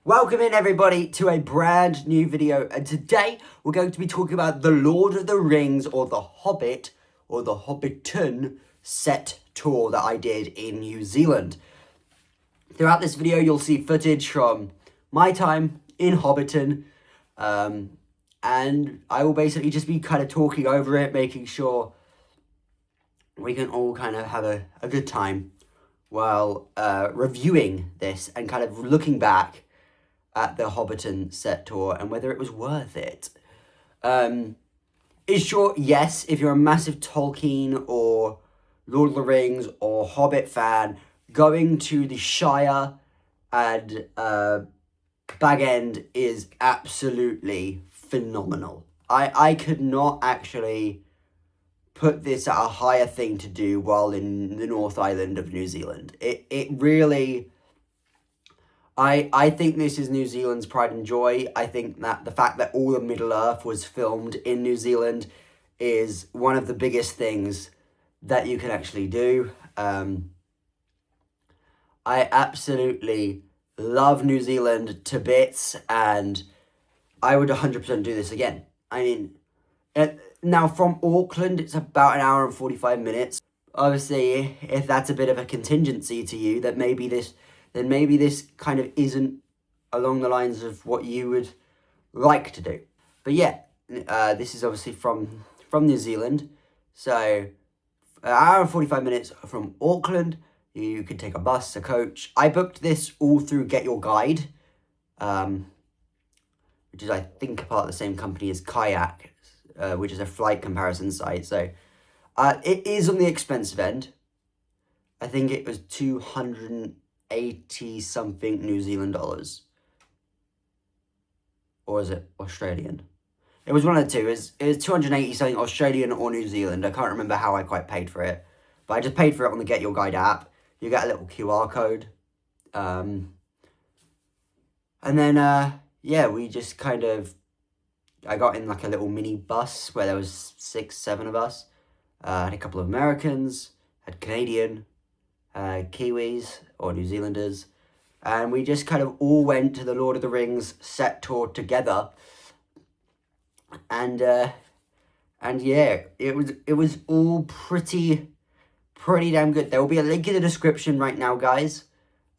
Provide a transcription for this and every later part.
Welcome in everybody to a brand new video, and today we're going to be talking about the Lord of the Rings or the Hobbit or the Hobbiton set tour that I did in New Zealand. Throughout this video you'll see footage from my time in Hobbiton, and I will basically just be kind of talking over it, making sure we can all kind of have a good time while reviewing this and kind of looking back at the Hobbiton set tour and whether it was worth it. In short, yes, if you're a massive Tolkien or Lord of the Rings or Hobbit fan, going to the Shire and Bag End is absolutely phenomenal. I could not actually put this at a higher thing to do while in the North Island of New Zealand. It really... I think this is New Zealand's pride and joy. I think that the fact that all of Middle-earth was filmed in New Zealand is one of the biggest things that you can actually do. I absolutely love New Zealand to bits, and I would 100% do this again. I mean, now from Auckland, it's about an hour and 45 minutes. Obviously, if that's a bit of a contingency to you, that maybe this kind of isn't along the lines of what you would like to do. But yeah, this is obviously from New Zealand. So, an hour and 45 minutes from Auckland. You could take a bus, a coach. I booked this all through Get Your Guide, which is, I think, a part of the same company as Kayak, which is a flight comparison site. So, it is on the expensive end. I think it was 280 something New Zealand dollars, or is it Australian? It was one of the two. It was 280 something Australian or New Zealand. I can't remember how I quite paid for it, but I just paid for it on the Get Your Guide app. You get a little QR code, and then yeah, we just kind of, I got in like a little mini bus where there was 6-7 of us. Had a couple of Americans, had Canadian, Kiwis or New Zealanders, and we just kind of all went to the Lord of the Rings set tour together, and yeah, it was all pretty damn good. There will be a link in the description right now, guys,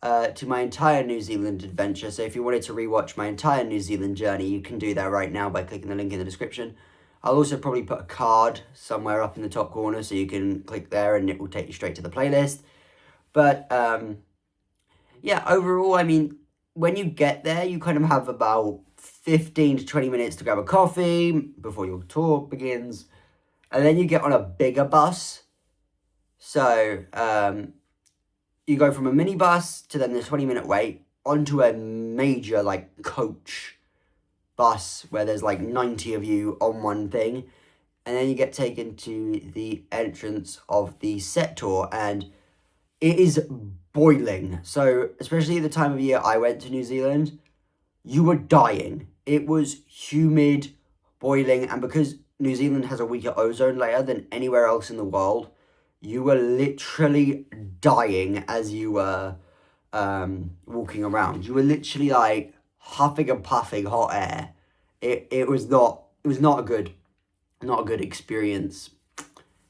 to my entire New Zealand adventure. So if you wanted to rewatch my entire New Zealand journey, you can do that right now by clicking the link in the description. I'll also probably put a card somewhere up in the top corner so you can click there and it will take you straight to the playlist. But, yeah, overall, I mean, when you get there, you kind of have about 15 to 20 minutes to grab a coffee before your tour begins. And then you get on a bigger bus. So, you go from a minibus to then the 20-minute wait onto a major, like, coach bus where there's, like, 90 of you on one thing. And then you get taken to the entrance of the set tour, and it is boiling. So, especially at the time of year I went to New Zealand, you were dying. It was humid, boiling, and because New Zealand has a weaker ozone layer than anywhere else in the world, you were literally dying as you were walking around. You were literally like huffing and puffing hot air. It was not a good experience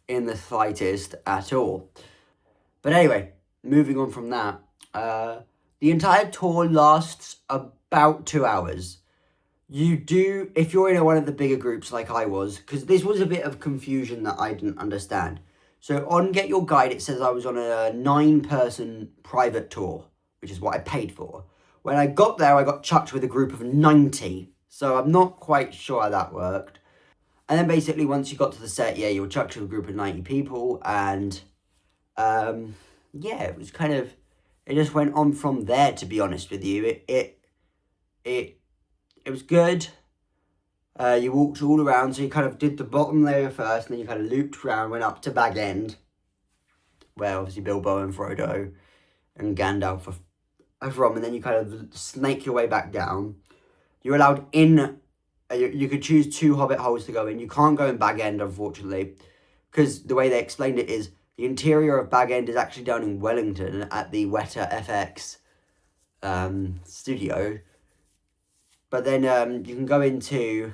in the slightest at all. But anyway, moving on from that, the entire tour lasts about 2 hours. You do, if you're in one of the bigger groups like I was, because this was a bit of confusion that I didn't understand. So on Get Your Guide, it says I was on a 9-person private tour, which is what I paid for. When I got there, I got chucked with a group of 90. So I'm not quite sure how that worked. And then basically once you got to the set, yeah, you were chucked with a group of 90 people, and yeah, it was kind of, it just went on from there, to be honest with you. It was good. You walked all around, so you kind of did the bottom layer first, and then you kind of looped around, went up to Bag End, where obviously Bilbo and Frodo and Gandalf are from, and then you kind of snake your way back down. You're allowed in, you could choose 2 Hobbit holes to go in. You can't go in Bag End, unfortunately, because the way they explained it is the interior of Bag End is actually down in Wellington at the Weta FX studio. but then you can go into,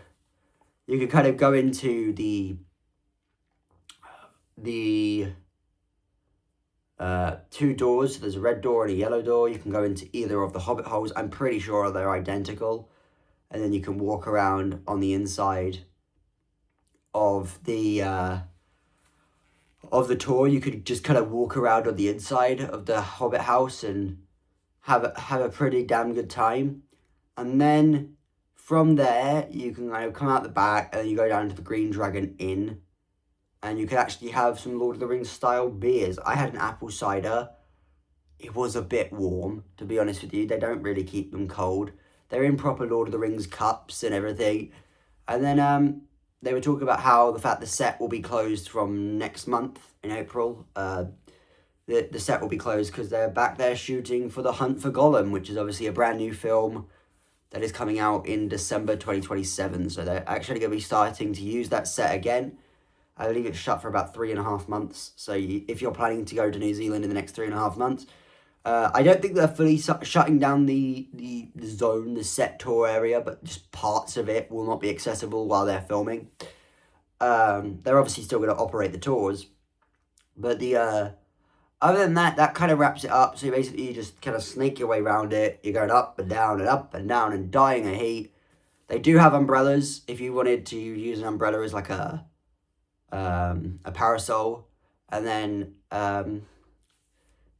you can kind of go into the two doors. There's a red door and a yellow door. You can go into either of the Hobbit holes. I'm pretty sure they're identical. And then you can walk around on the inside of the tour. You could just kind of walk around on the inside of the Hobbit house and have a pretty damn good time. And then from there, you can kind of come out the back and then you go down to the Green Dragon Inn. And you can actually have some Lord of the Rings style beers. I had an apple cider. It was a bit warm, to be honest with you. They don't really keep them cold. They're in proper Lord of the Rings cups and everything. And then they were talking about how the fact the set will be closed from next month in April. The set will be closed because they're back there shooting for The Hunt for Gollum, which is obviously a brand new film that is coming out in December 2027. So they're actually going to be starting to use that set again. I believe it's shut for about 3.5 months. So if you're planning to go to New Zealand in the next 3.5 months, I don't think they're fully shutting down the zone, the set tour area, but just parts of it will not be accessible while they're filming. They're obviously still going to operate the tours, but other than that, that kind of wraps it up. So basically, you just kind of snake your way around it. You're going up and down and up and down and dying of heat. They do have umbrellas if you wanted to use an umbrella as like a parasol, and then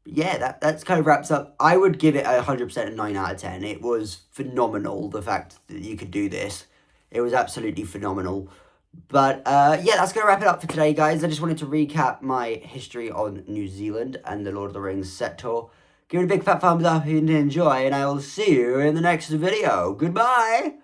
yeah, that's kind of wraps up. I would give it 100% a 9 out of 10. It was phenomenal, the fact that you could do this. It was absolutely phenomenal. But yeah, that's going to wrap it up for today, guys. I just wanted to recap my history on New Zealand and the Lord of the Rings set tour. Give it a big fat thumbs up if you enjoy, and I will see you in the next video. Goodbye!